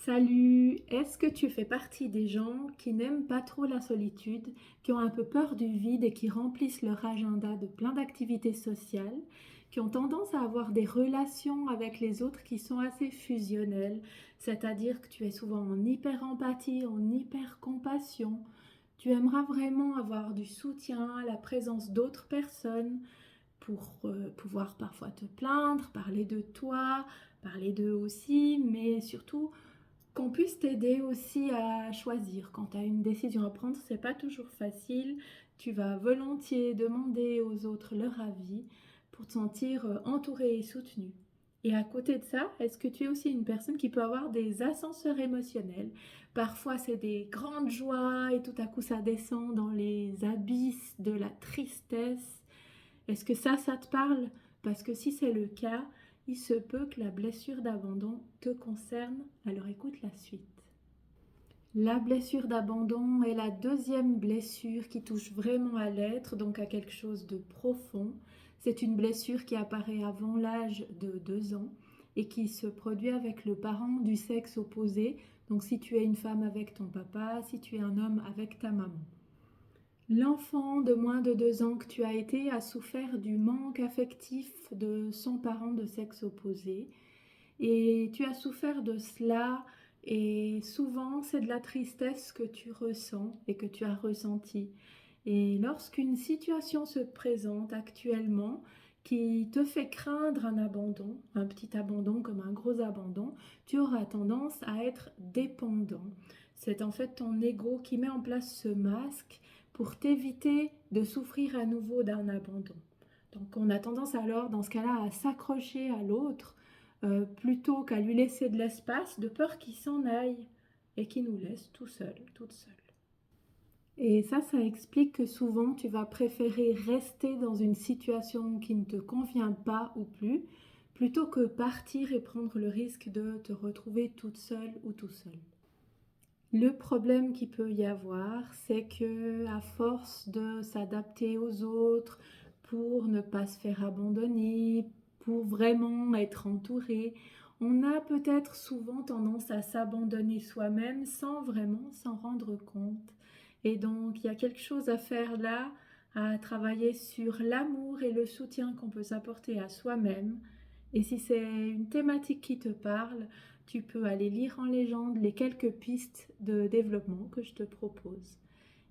Salut, est-ce que tu fais partie des gens qui n'aiment pas trop la solitude, qui ont un peu peur du vide et qui remplissent leur agenda de plein d'activités sociales, qui ont tendance à avoir des relations avec les autres qui sont assez fusionnelles, c'est-à-dire que tu es souvent en hyper-empathie, en hyper-compassion, tu aimeras vraiment avoir du soutien, la présence d'autres personnes pour pouvoir parfois te plaindre, parler de toi, parler d'eux aussi, mais surtout qu'on puisse t'aider aussi à choisir. Quand tu as une décision à prendre, c'est pas toujours facile. Tu vas volontiers demander aux autres leur avis pour te sentir entouré et soutenu. Et à côté de ça, est-ce que tu es aussi une personne qui peut avoir des ascenseurs émotionnels? Parfois, c'est des grandes joies et tout à coup, ça descend dans les abysses de la tristesse. Est-ce que ça te parle? Parce que si c'est le cas, il se peut que la blessure d'abandon te concerne. Alors écoute la suite. La blessure d'abandon est la deuxième blessure qui touche vraiment à l'être, donc à quelque chose de profond. C'est une blessure qui apparaît avant l'âge de 2 ans et qui se produit avec le parent du sexe opposé. Donc si tu es une femme avec ton papa, si tu es un homme avec ta maman. L'enfant de moins de 2 ans que tu as été a souffert du manque affectif de son parent de sexe opposé et tu as souffert de cela et souvent c'est de la tristesse que tu ressens et que tu as ressenti. Et lorsqu'une situation se présente actuellement qui te fait craindre un abandon, un petit abandon comme un gros abandon, tu auras tendance à être dépendant. C'est en fait ton ego qui met en place ce masque pour t'éviter de souffrir à nouveau d'un abandon. Donc on a tendance alors dans ce cas-là à s'accrocher à l'autre plutôt qu'à lui laisser de l'espace de peur qu'il s'en aille et qu'il nous laisse tout seul, toute seule. Et ça explique que souvent tu vas préférer rester dans une situation qui ne te convient pas ou plus, plutôt que partir et prendre le risque de te retrouver toute seule ou tout seul. Le problème qu'il peut y avoir, c'est que à force de s'adapter aux autres pour ne pas se faire abandonner, pour vraiment être entouré, on a peut-être souvent tendance à s'abandonner soi-même sans vraiment s'en rendre compte. Et donc, il y a quelque chose à faire là, à travailler sur l'amour et le soutien qu'on peut s'apporter à soi-même. Et si c'est une thématique qui te parle, tu peux aller lire en légende les quelques pistes de développement que je te propose.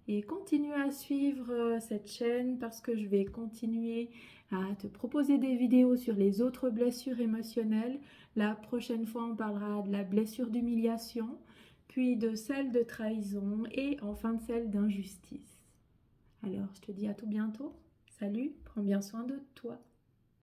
Et continue à suivre cette chaîne parce que je vais continuer à te proposer des vidéos sur les autres blessures émotionnelles. La prochaine fois, on parlera de la blessure d'humiliation, puis de celle de trahison et enfin de celle d'injustice. Alors, je te dis à tout bientôt. Salut, prends bien soin de toi.